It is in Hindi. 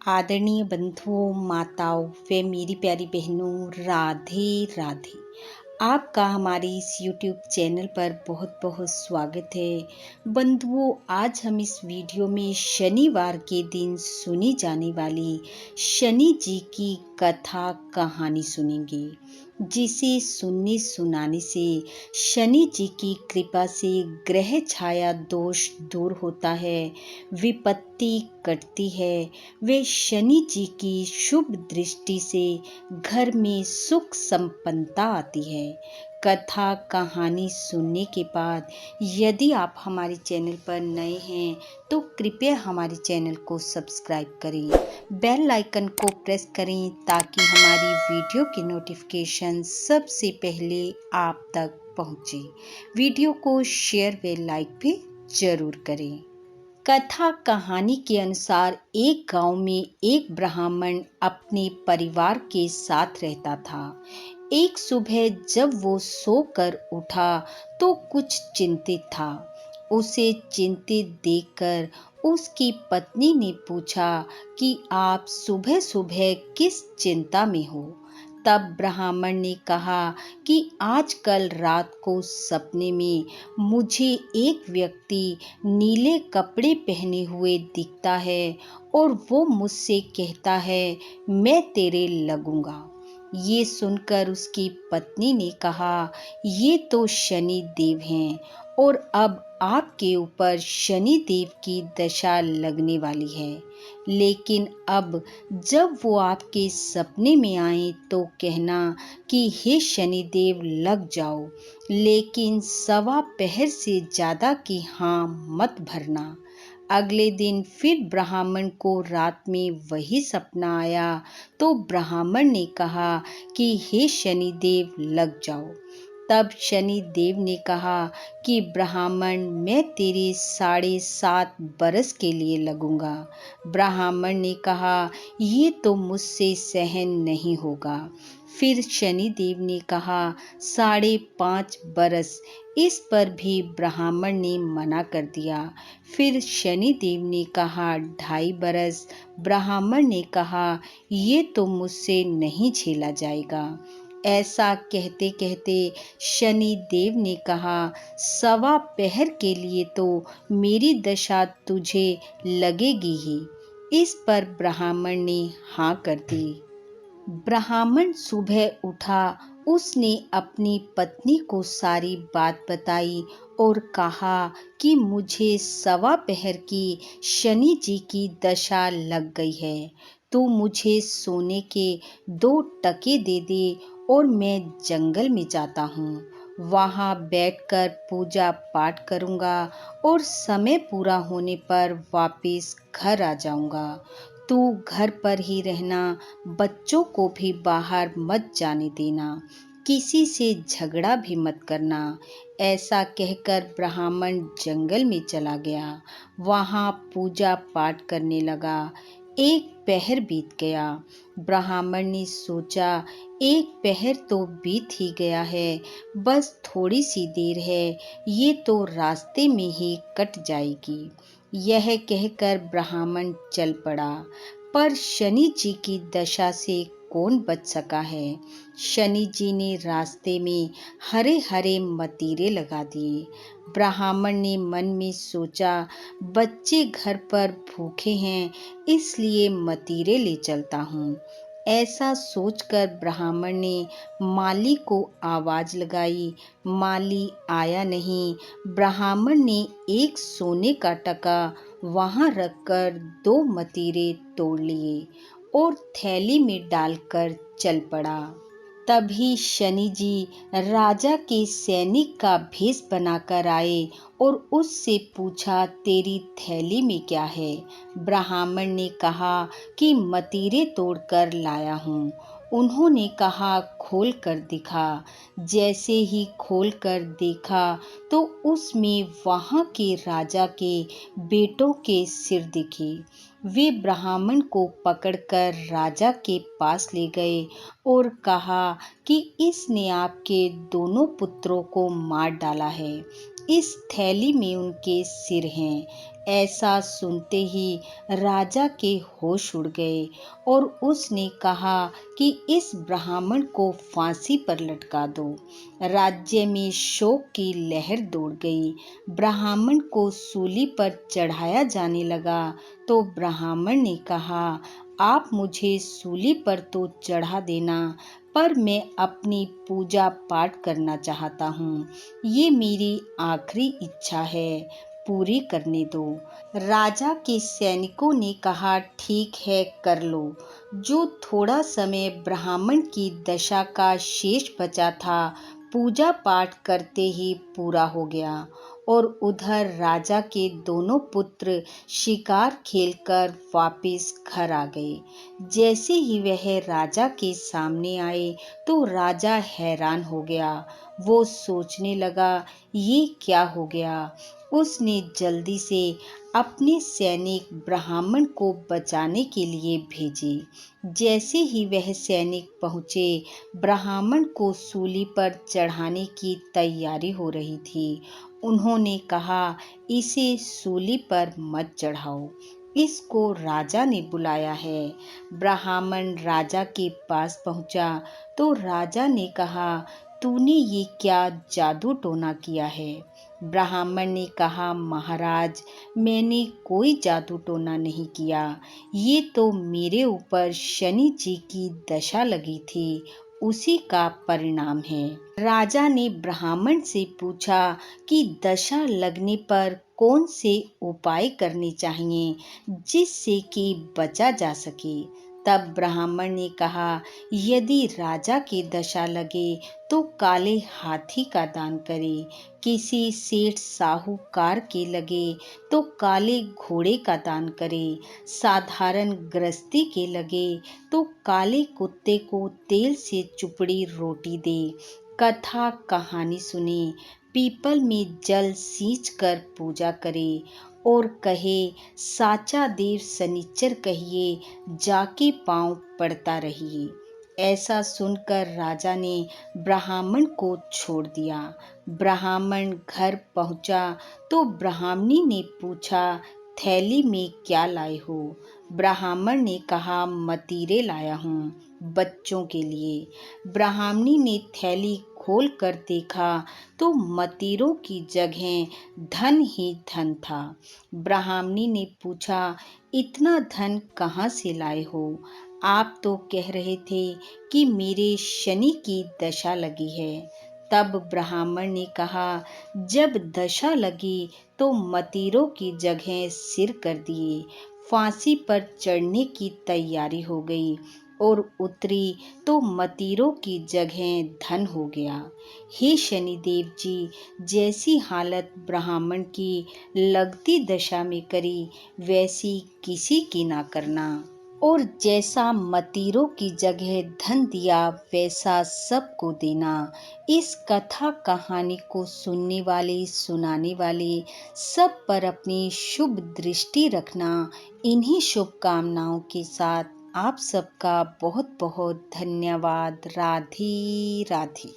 आदरणीय बंधुओं, माताओं व मेरी प्यारी बहनों, राधे राधे। आपका हमारे इस YouTube चैनल पर बहुत बहुत स्वागत है। बंधुओं, आज हम इस वीडियो में शनिवार के दिन सुनी जाने वाली शनि जी की कथा कहानी सुनेंगे, जिसे सुनने सुनाने से शनि जी की कृपा से ग्रह छाया दोष दूर होता है, विपत्ति कटती है, वे शनि जी की शुभ दृष्टि से घर में सुख संपन्नता आती है। कथा कहानी सुनने के बाद यदि आप हमारे चैनल पर नए हैं तो कृपया हमारे चैनल को सब्सक्राइब करें, बेल आइकन को प्रेस करें ताकि हमारी वीडियो की नोटिफिकेशन सबसे पहले आप तक पहुंचे। वीडियो को शेयर व लाइक भी जरूर करें। कथा कहानी के अनुसार एक गांव में एक ब्राह्मण अपने परिवार के साथ रहता था। एक सुबह जब वो सोकर उठा तो कुछ चिंतित था। उसे चिंतित देखकर उसकी पत्नी ने पूछा कि आप सुबह सुबह किस चिंता में हो। तब ब्राह्मण ने कहा कि आजकल रात को सपने में मुझे एक व्यक्ति नीले कपड़े पहने हुए दिखता है और वो मुझसे कहता है, मैं तेरे लगूंगा। ये सुनकर उसकी पत्नी ने कहा, ये तो शनि देव हैं और अब आपके ऊपर शनि देव की दशा लगने वाली है। लेकिन अब जब वो आपके सपने में आए तो कहना कि हे शनि देव लग जाओ, लेकिन सवा पहर से ज्यादा की हाँ मत भरना। अगले दिन फिर ब्राह्मण को रात में वही सपना आया तो ब्राह्मण ने कहा कि हे शनि देव लग जाओ। तब शनि देव ने कहा कि ब्राह्मण, मैं तेरे 7.5 बरस के लिए लगूंगा। ब्राह्मण ने कहा, ये तो मुझसे सहन नहीं होगा। फिर शनि देव ने कहा 5.5 बरस। इस पर भी ब्राह्मण ने मना कर दिया। फिर शनि देव ने कहा 2.5 बरस। ब्राह्मण ने कहा, ये तो मुझसे नहीं झेला जाएगा। ऐसा कहते कहते शनि देव ने कहा, सवा पहर के लिए तो मेरी दशा तुझे लगेगी ही। इस पर ब्राह्मण ने हाँ कर दी। ब्राह्मण सुबह उठा, उसने अपनी पत्नी को सारी बात बताई और कहा कि मुझे सवा पहर की शनि जी की दशा लग गई है। तू मुझे सोने के 2 टके दे दे और मैं जंगल में जाता हूँ। वहाँ बैठकर पूजा पाठ करूँगा और समय पूरा होने पर वापस घर आ जाऊँगा। तू घर पर ही रहना, बच्चों को भी बाहर मत जाने देना, किसी से झगड़ा भी मत करना। ऐसा कहकर ब्राह्मण जंगल में चला गया। वहाँ पूजा पाठ करने लगा। एक पहर बीत गया। ब्राह्मण ने सोचा, एक पहर तो बीत ही गया है, बस थोड़ी सी देर है, ये तो रास्ते में ही कट जाएगी। यह कहकर ब्राह्मण चल पड़ा। पर शनि जी की दशा से कौन बच सका है। शनि जी ने रास्ते में हरे हरे मतीरे लगा दिए। ब्राह्मण ने मन में सोचा, बच्चे घर पर भूखे हैं, इसलिए मतीरे ले चलता हूँ। ऐसा सोचकर ब्राह्मण ने माली को आवाज लगाई। माली आया नहीं। ब्राह्मण ने एक सोने का टका वहां रखकर 2 मतीरे तोड़ लिए और थैली में डालकर चल पड़ा। तभी शनि जी राजा के सैनिक का भेष बनाकर आए और उससे पूछा, तेरी थैली में क्या है। ब्राह्मण ने कहा कि मतीरे तोड़कर लाया हूँ। उन्होंने कहा, खोल कर दिखा। जैसे ही खोल कर देखा तो उसमें वहां के राजा के बेटों के सिर दिखे। वे ब्राह्मण को पकड़कर राजा के पास ले गए और कहा कि इसने आपके दोनों पुत्रों को मार डाला है। इस थैली में उनके सिर हैं। ऐसा सुनते ही राजा के होश उड़ गए और उसने कहा कि इस ब्राह्मण को फांसी पर लटका दो। राज्य में शोक की लहर दौड़ गई। ब्राह्मण को सूली पर चढ़ाया जाने लगा तो ब्राह्मण ने कहा, आप मुझे सूली पर तो चढ़ा देना, पर मैं अपनी पूजा पाठ करना चाहता हूँ। ये मेरी आखिरी इच्छा है, पूरी करने दो। राजा के सैनिकों ने कहा, ठीक है, कर लो। जो थोड़ा समय ब्राह्मण की दशा का शेष बचा था, पूजा पाठ करते ही पूरा हो गया। और उधर राजा के दोनों पुत्र शिकार खेलकर वापस घर आ गए। जैसे ही वह राजा के सामने आए तो राजा हैरान हो गया। वो सोचने लगा, ये क्या हो गया। उसने जल्दी से अपने सैनिक ब्राह्मण को बचाने के लिए भेजे। जैसे ही वह सैनिक पहुंचे, ब्राह्मण को सूली पर चढ़ाने की तैयारी हो रही थी। उन्होंने कहा, इसे सूली पर मत चढ़ाओ, इसको राजा ने बुलाया है। ब्राह्मण राजा के पास पहुंचा तो राजा ने कहा, तूने ये क्या जादू टोना किया है। ब्राह्मण ने कहा, महाराज, मैंने कोई जादू टोना नहीं किया, ये तो मेरे ऊपर शनि जी की दशा लगी थी, उसी का परिणाम है। राजा ने ब्राह्मण से पूछा कि दशा लगने पर कौन से उपाय करने चाहिए जिससे कि बचा जा सके। तब ब्राह्मण ने कहा, यदि राजा की दशा लगे तो काले हाथी का दान करे, किसी सेठ साहूकार के लगे तो काले घोड़े का दान करे, साधारण गृहस्थी के लगे तो काले कुत्ते को तेल से चुपड़ी रोटी दे, कथा कहानी सुने, पीपल में जल सींच कर पूजा करे और कहे, साचा देव सनिच्चर कहिए, जाके पांव पड़ता रहिए। ऐसा सुनकर राजा ने ब्राह्मण को छोड़ दिया। ब्राह्मण घर पहुंचा तो ब्राह्मणी ने पूछा, थैली में क्या लाए हो। ब्राह्मण ने कहा, मतीरे लाया हूँ, बच्चों के लिए। ब्राह्मणी ने थैली खोल कर देखा तो मतीरों की जगह धन ही धन था। ब्राह्मणी ने पूछा, इतना धन कहाँ से लाए हो। आप तो कह रहे थे कि मेरे शनि की दशा लगी है। तब ब्राह्मण ने कहा, जब दशा लगी तो मतीरों की जगह सिर कर दिए, फांसी पर चढ़ने की तैयारी हो गई और उतरी तो मतीरों की जगह धन हो गया। हे शनिदेव जी, जैसी हालत ब्राह्मण की लगती दशा में करी, वैसी किसी की ना करना। और जैसा मतीरों की जगह धन दिया, वैसा सबको देना। इस कथा कहानी को सुनने वाले, सुनाने वाले सब पर अपनी शुभ दृष्टि रखना। इन्हीं शुभकामनाओं के साथ आप सबका बहुत बहुत धन्यवाद। राधे राधे।